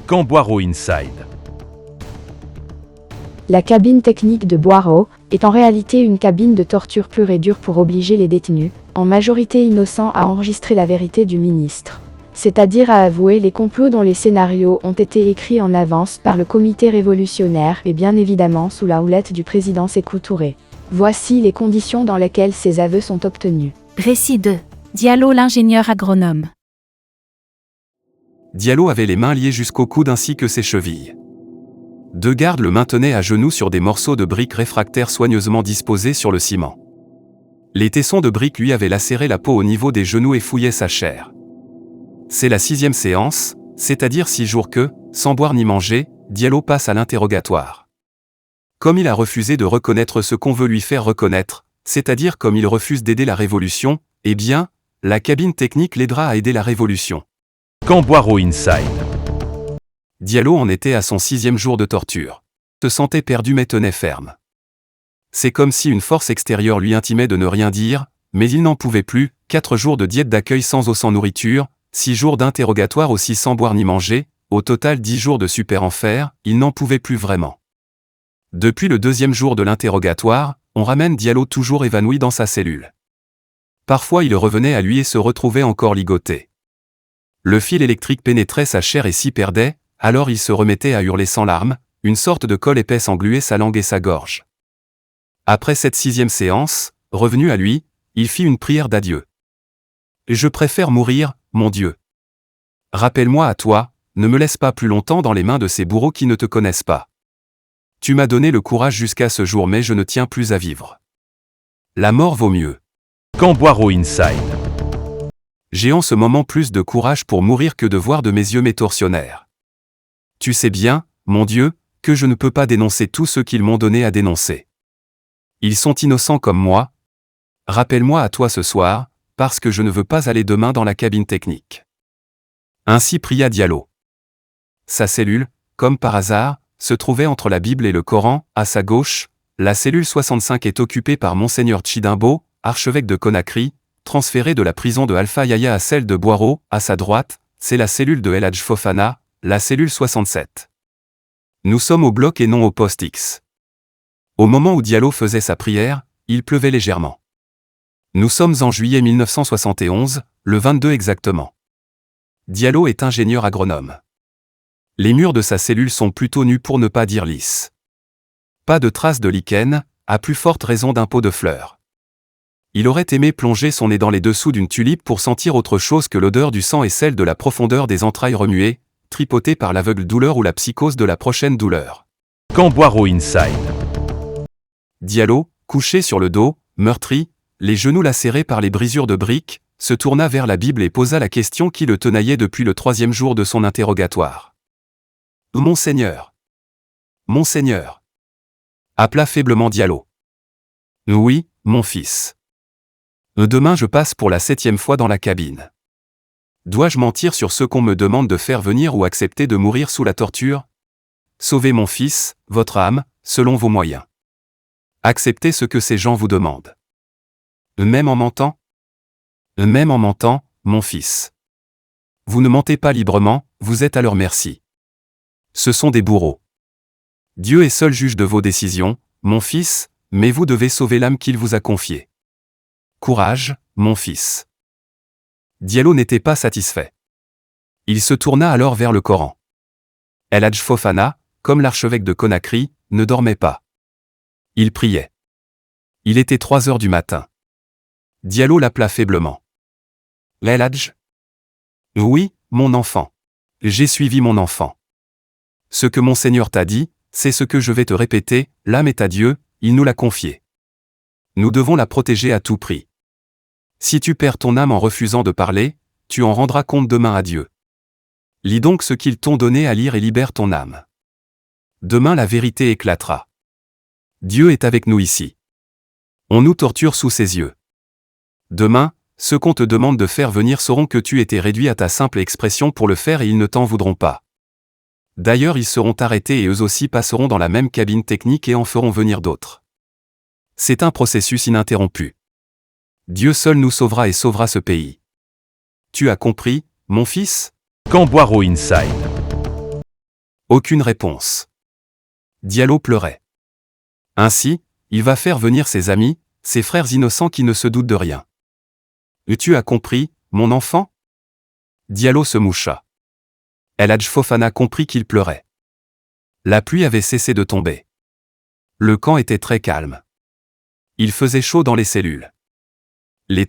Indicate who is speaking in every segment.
Speaker 1: Camp Boiro Inside.
Speaker 2: La cabine technique de Boiro est en réalité une cabine de torture pure et dure pour obliger les détenus, en majorité innocents, à enregistrer la vérité du ministre. C'est-à-dire à avouer les complots dont les scénarios ont été écrits en avance par le comité révolutionnaire et bien évidemment sous la houlette du président Sékou Touré. Voici les conditions dans lesquelles ces aveux sont obtenus.
Speaker 3: Récit 2. Diallo l'ingénieur agronome.
Speaker 4: Diallo avait les mains liées jusqu'au coude ainsi que ses chevilles. Deux gardes le maintenaient à genoux sur des morceaux de briques réfractaires soigneusement disposés sur le ciment. Les tessons de briques lui avaient lacéré la peau au niveau des genoux et fouillaient sa chair. C'est la 6e séance, c'est-à-dire 6 jours que, sans boire ni manger, Diallo passe à l'interrogatoire. Comme il a refusé de reconnaître ce qu'on veut lui faire reconnaître, c'est-à-dire comme il refuse d'aider la révolution, eh bien, la cabine technique l'aidera à aider la révolution.
Speaker 1: Camp Boiro Inside.
Speaker 4: Diallo en était à son 6e jour de torture. Se sentait perdu mais tenait ferme. C'est comme si une force extérieure lui intimait de ne rien dire, mais il n'en pouvait plus. 4 jours de diète d'accueil sans eau sans nourriture, 6 jours d'interrogatoire aussi sans boire ni manger, au total 10 jours de super enfer, il n'en pouvait plus vraiment. Depuis le 2e jour de l'interrogatoire, on ramène Diallo toujours évanoui dans sa cellule. Parfois il revenait à lui et se retrouvait encore ligoté. Le fil électrique pénétrait sa chair et s'y perdait, alors il se remettait à hurler sans larmes, une sorte de colle épaisse engluait sa langue et sa gorge. Après cette 6e séance, revenu à lui, il fit une prière d'adieu. « Je préfère mourir, mon Dieu. Rappelle-moi à toi, ne me laisse pas plus longtemps dans les mains de ces bourreaux qui ne te connaissent pas. Tu m'as donné le courage jusqu'à ce jour mais je ne tiens plus à vivre. La mort vaut mieux. »
Speaker 1: Camp Boiro Inside.
Speaker 4: J'ai en ce moment plus de courage pour mourir que de voir de mes yeux mes tortionnaires. Tu sais bien, mon Dieu, que je ne peux pas dénoncer tout ce qu'ils m'ont donné à dénoncer. Ils sont innocents comme moi. Rappelle-moi à toi ce soir, parce que je ne veux pas aller demain dans la cabine technique. Ainsi pria Diallo. Sa cellule, comme par hasard, se trouvait entre la Bible et le Coran. À sa gauche, la cellule 65 est occupée par Monseigneur Tchidimbo, archevêque de Conakry, transféré de la prison de Alpha Yaya à celle de Boiro. À sa droite, c'est la cellule de El Hadj Fofana, la cellule 67. Nous sommes au bloc et non au poste X. Au moment où Diallo faisait sa prière, il pleuvait légèrement. Nous sommes en juillet 1971, le 22 exactement. Diallo est ingénieur agronome. Les murs de sa cellule sont plutôt nus pour ne pas dire lisses. Pas de traces de lichen, à plus forte raison d'un pot de fleurs. Il aurait aimé plonger son nez dans les dessous d'une tulipe pour sentir autre chose que l'odeur du sang et celle de la profondeur des entrailles remuées, tripotées par l'aveugle douleur ou la psychose de la prochaine douleur.
Speaker 1: Camp Boiro Inside.
Speaker 4: Diallo, couché sur le dos, meurtri, les genoux lacérés par les brisures de briques, se tourna vers la Bible et posa la question qui le tenaillait depuis le 3e jour de son interrogatoire. « Monseigneur. Monseigneur. » appela faiblement Diallo. « Oui, mon fils. Demain je passe pour la 7e fois dans la cabine. Dois-je mentir sur ce qu'on me demande de faire venir ou accepter de mourir sous la torture? Sauvez mon fils, votre âme, selon vos moyens. Acceptez ce que ces gens vous demandent. Même en mentant? Même en mentant, mon fils. Vous ne mentez pas librement, vous êtes à leur merci. Ce sont des bourreaux. Dieu est seul juge de vos décisions, mon fils, mais vous devez sauver l'âme qu'il vous a confiée. Courage, mon fils. Diallo n'était pas satisfait. Il se tourna alors vers le Coran. El Hadj Fofana, comme l'archevêque de Conakry, ne dormait pas. Il priait. Il était 3 heures du matin. Diallo l'appela faiblement. « El Hadj ? Oui, mon enfant. J'ai suivi mon enfant. Ce que Monseigneur t'a dit, c'est ce que je vais te répéter, l'âme est à Dieu, il nous l'a confiée. Nous devons la protéger à tout prix. Si tu perds ton âme en refusant de parler, tu en rendras compte demain à Dieu. Lis donc ce qu'ils t'ont donné à lire et libère ton âme. Demain la vérité éclatera. Dieu est avec nous ici. On nous torture sous ses yeux. Demain, ceux qu'on te demande de faire venir sauront que tu étais réduit à ta simple expression pour le faire et ils ne t'en voudront pas. D'ailleurs ils seront arrêtés et eux aussi passeront dans la même cabine technique et en feront venir d'autres. C'est un processus ininterrompu. Dieu seul nous sauvera et sauvera ce pays. Tu as compris, mon fils ?
Speaker 1: Camp Boiro Inside.
Speaker 4: Aucune réponse. Diallo pleurait. Ainsi, il va faire venir ses amis, ses frères innocents qui ne se doutent de rien. Tu as compris, mon enfant? Diallo se moucha. El Hadj Fofana comprit qu'il pleurait. La pluie avait cessé de tomber. Le camp était très calme. Il faisait chaud dans les cellules. Les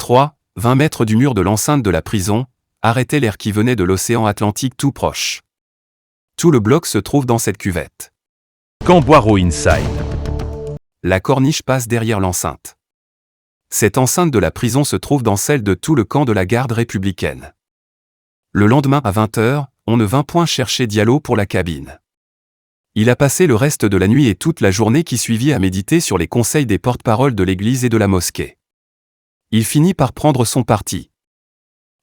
Speaker 4: 20 mètres du mur de l'enceinte de la prison arrêtaient l'air qui venait de l'océan Atlantique tout proche. Tout le bloc se trouve dans cette cuvette.
Speaker 1: Camp Boiro Inside.
Speaker 4: La corniche passe derrière l'enceinte. Cette enceinte de la prison se trouve dans celle de tout le camp de la garde républicaine. Le lendemain à 20h, on ne vint point chercher Diallo pour la cabine. Il a passé le reste de la nuit et toute la journée qui suivit à méditer sur les conseils des porte-paroles de l'église et de la mosquée. Il finit par prendre son parti.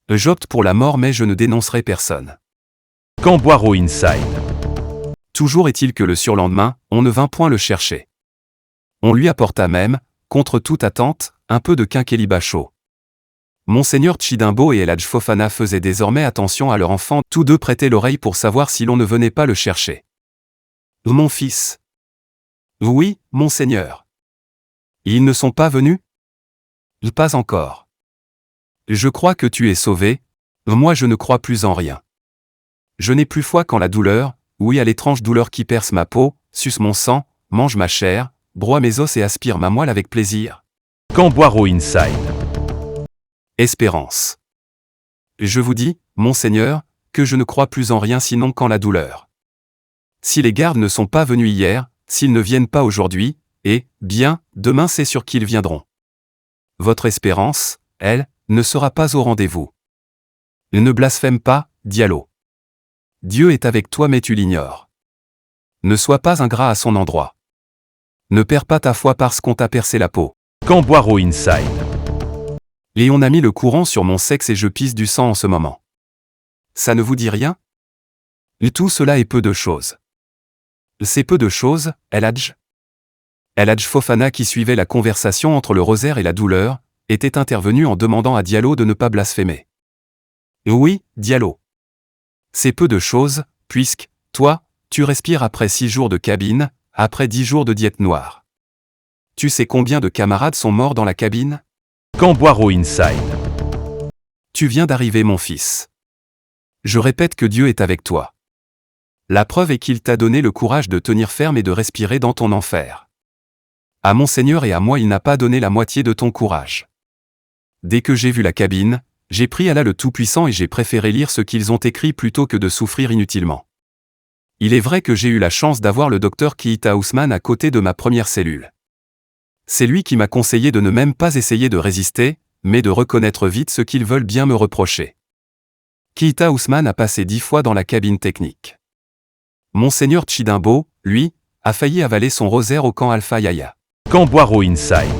Speaker 4: J'opte pour la mort mais je ne dénoncerai personne.
Speaker 1: Camp Boiro Inside.
Speaker 4: Toujours est-il que le surlendemain, on ne vint point le chercher. On lui apporta même, contre toute attente, un peu de quinqueliba chaud. Monseigneur Tchidimbo et El Hadj Fofana faisaient désormais attention à leur enfant, tous deux prêtaient l'oreille pour savoir si l'on ne venait pas le chercher. Mon fils. Oui, monseigneur. Ils ne sont pas venus? Pas encore. Je crois que tu es sauvé, moi je ne crois plus en rien. Je n'ai plus foi qu'en la douleur, oui à l'étrange douleur qui perce ma peau, suce mon sang, mange ma chair, broie mes os et aspire ma moelle avec plaisir.
Speaker 1: Camp Boiro Inside.
Speaker 4: Espérance. Je vous dis, monseigneur, que je ne crois plus en rien sinon qu'en la douleur. Si les gardes ne sont pas venus hier, s'ils ne viennent pas aujourd'hui, et, bien, demain c'est sûr qu'ils viendront. Votre espérance, elle, ne sera pas au rendez-vous. Ne blasphème pas, Diallo. Dieu est avec toi mais tu l'ignores. Ne sois pas ingrat à son endroit. Ne perds pas ta foi parce qu'on t'a percé la peau.
Speaker 1: Camp Boiro Inside.
Speaker 4: Et on a mis le courant sur mon sexe et je pisse du sang en ce moment. Ça ne vous dit rien? Tout cela est peu de choses. C'est peu de choses, El Hadj. El Hadj Fofana qui suivait la conversation entre le rosaire et la douleur, était intervenu en demandant à Diallo de ne pas blasphémer. Oui, Diallo. C'est peu de choses, puisque, toi, tu respires après 6 jours de cabine, après 10 jours de diète noire. Tu sais combien de camarades sont morts dans la cabine?
Speaker 1: Camp Boiro Inside.
Speaker 4: Tu viens d'arriver mon fils. Je répète que Dieu est avec toi. La preuve est qu'il t'a donné le courage de tenir ferme et de respirer dans ton enfer. À Monseigneur et à moi il n'a pas donné la moitié de ton courage. Dès que j'ai vu la cabine, j'ai pris Allah le Tout-Puissant et j'ai préféré lire ce qu'ils ont écrit plutôt que de souffrir inutilement. Il est vrai que j'ai eu la chance d'avoir le docteur Keïta Ousmane à côté de ma première cellule. C'est lui qui m'a conseillé de ne même pas essayer de résister, mais de reconnaître vite ce qu'ils veulent bien me reprocher. Keïta Ousmane a passé 10 fois dans la cabine technique. Monseigneur Tchidimbo, lui, a failli avaler son rosaire au camp Alpha Yaya.
Speaker 1: Camp Boiro Inside.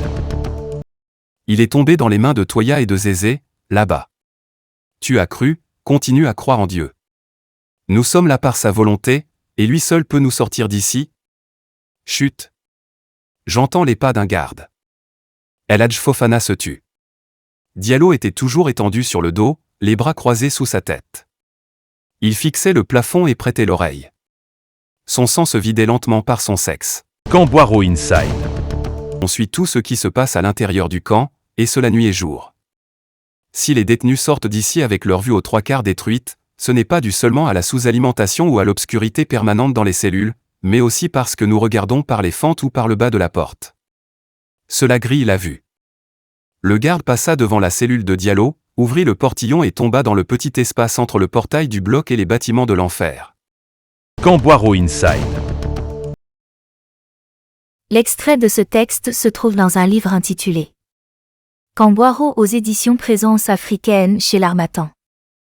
Speaker 4: Il est tombé dans les mains de Toya et de Zézé, là-bas. Tu as cru, continue à croire en Dieu. Nous sommes là par sa volonté, et lui seul peut nous sortir d'ici. Chut. J'entends les pas d'un garde. El Hadj Fofana se tut. Diallo était toujours étendu sur le dos, les bras croisés sous sa tête. Il fixait le plafond et prêtait l'oreille. Son sang se vidait lentement par son sexe.
Speaker 1: Camp Boiro Inside.
Speaker 4: On suit tout ce qui se passe à l'intérieur du camp, et cela nuit et jour. Si les détenus sortent d'ici avec leur vue aux 3/4 détruite, ce n'est pas dû seulement à la sous-alimentation ou à l'obscurité permanente dans les cellules, mais aussi parce que nous regardons par les fentes ou par le bas de la porte. Cela grille la vue. Le garde passa devant la cellule de Diallo, ouvrit le portillon et tomba dans le petit espace entre le portail du bloc et les bâtiments de l'enfer.
Speaker 1: Camp Boiro Inside.
Speaker 3: L'extrait de ce texte se trouve dans un livre intitulé Camp Boiro aux éditions Présence africaine chez l'Harmattan.